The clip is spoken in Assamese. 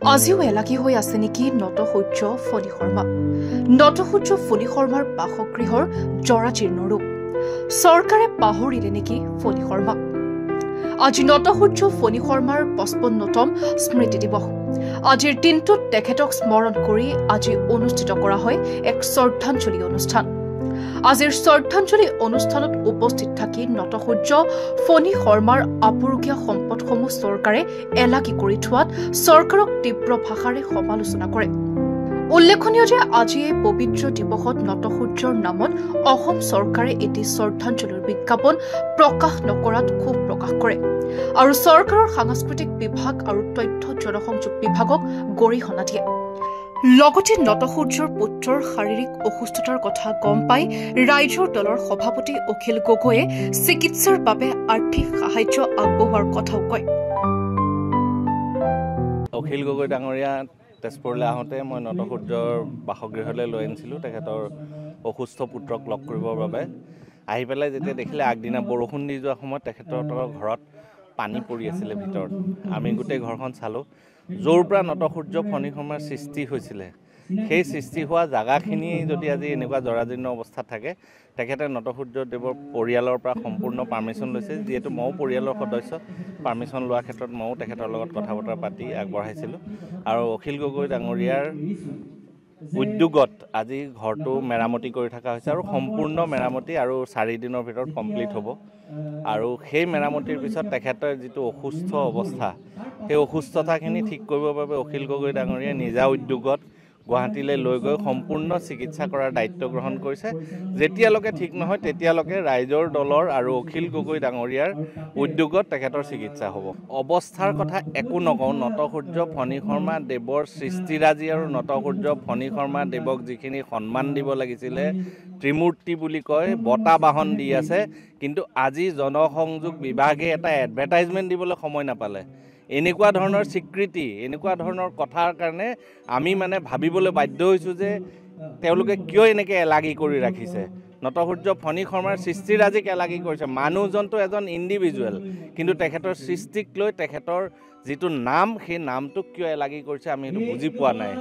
আজিও এলাকি হৈ আছে নেকি নটসূৰ্য ফণী শৰ্মা নটসূৰ্য ফণী শৰ্মাৰ বাসগৃহৰ জৰাজীৰ্ণ ৰূপ চৰকাৰে পাহৰিলে নেকি ফণী শৰ্মাক আজি নটসূৰ্য ফণী শৰ্মাৰ 55তম স্মৃতি দিৱস আজিৰ দিনটোত তেখেতক স্মৰণ কৰি আজি অনুষ্ঠিত কৰা হয় এক শ্ৰদ্ধাঞ্জলি অনুষ্ঠান আজিৰ শ্ৰদ্ধাঞ্জলি অনুষ্ঠানত উপস্থিত থাকি নটসূৰ্য ফণী শৰ্মাৰ আপুৰুগীয়া সম্পদসমূহ চৰকাৰে এলাকি কৰি থোৱাত চৰকাৰক তীব্ৰ ভাষাৰে সমালোচনা কৰে উল্লেখনীয় যে আজি এই পবিত্ৰ দিৱসত নটসূৰ্যৰ নামত অসম চৰকাৰে এটি শ্ৰদ্ধাঞ্জলিৰ বিজ্ঞাপন প্ৰকাশ নকৰাত ক্ষোভ প্ৰকাশ কৰে আৰু চৰকাৰৰ সাংস্কৃতিক বিভাগ আৰু তথ্য জনসংযোগ বিভাগক গৰিহণা দিয়ে লগতে নটসূৰ্যৰ পুত্ৰৰ শাৰীৰিক অসুস্থতাৰ কথা গম পাই ৰাইজৰ দলৰ সভাপতি অখিল গগৈয়ে চিকিৎসাৰ বাবে আৰ্থিক সাহায্য আগবঢ়োৱাৰ কথাও কয় অখিল গগৈ ডাঙৰীয়া তেজপুৰলৈ আহোঁতে মই নটসূৰ্যৰ বাসগৃহলৈ লৈ আনিছিলোঁ তেখেতৰ অসুস্থ পুত্ৰক লগ কৰিবৰ বাবে আহি পেলাই যেতিয়া দেখিলে আগদিনা বৰষুণ দি যোৱাৰ সময়ত তেখেতৰ ঘৰত পানী পৰি আছিলে ভিতৰত আমি গোটেই ঘৰখন চালোঁ য'ৰ পৰা নটসূৰ্য ফণী শৰ্মাৰ সৃষ্টি হৈছিলে সেই সৃষ্টি হোৱা জাগাখিনি যদি আজি এনেকুৱা জৰাজীৰ্ণ অৱস্থাত থাকে তেখেতে নটসূৰ্যদেৱৰ পৰিয়ালৰ পৰা সম্পূৰ্ণ পাৰ্মিশ্যন লৈছে যিহেতু ময়ো পৰিয়ালৰ সদস্য পাৰ্মিশ্যন লোৱাৰ ক্ষেত্ৰত ময়ো তেখেতৰ লগত কথা বতৰা পাতি আগবঢ়াইছিলোঁ আৰু অখিল গগৈ ডাঙৰীয়াৰ উদ্যোগত আজি ঘৰটো মেৰামতি কৰি থকা হৈছে আৰু সম্পূৰ্ণ মেৰামতি আৰু 4 দিনৰ ভিতৰত কমপ্লিট হ'ব আৰু সেই মেৰামতিৰ পিছত তেখেতৰ যিটো অসুস্থ অৱস্থা সেই অসুস্থতাখিনি ঠিক কৰিবৰ বাবে অখিল গগৈ ডাঙৰীয়াই নিজা উদ্যোগত গুৱাহাটীলৈ লৈ গৈ সম্পূৰ্ণ চিকিৎসা কৰাৰ দায়িত্ব গ্ৰহণ কৰিছে যেতিয়ালৈকে ঠিক নহয় তেতিয়ালৈকে ৰাইজৰ দলৰ আৰু অখিল গগৈ ডাঙৰীয়াৰ উদ্যোগত তেখেতৰ চিকিৎসা হ'ব অৱস্থাৰ কথা একো নকওঁ নটসূৰ্য ফণী শৰ্মা দেৱৰ সৃষ্টিৰাজি আৰু নটসূৰ্য ফণী শৰ্মা দেৱক যিখিনি সন্মান দিব লাগিছিলে ত্ৰিমূৰ্তি বুলি কয় বঁটা বাহন দি আছে কিন্তু আজি জনসংযোগ বিভাগে এটা এডভাৰটাইজমেণ্ট দিবলৈ সময় নাপালে এনেকুৱা ধৰণৰ স্বীকৃতি এনেকুৱা ধৰণৰ কথাৰ কাৰণে আমি মানে ভাবিবলৈ বাধ্য হৈছোঁ যে তেওঁলোকে কিয় এনেকৈ এলাগি কৰি ৰাখিছে নটসূৰ্য ফণী শৰ্মাৰ সৃষ্টিৰাজিক এলাগি কৰিছে মানুহজনটো এজন ইণ্ডিভিজুৱেল কিন্তু তেখেতৰ সৃষ্টিক লৈ তেখেতৰ যিটো নাম সেই নামটোক কিয় এলাগি কৰিছে আমি সেইটো বুজি পোৱা নাই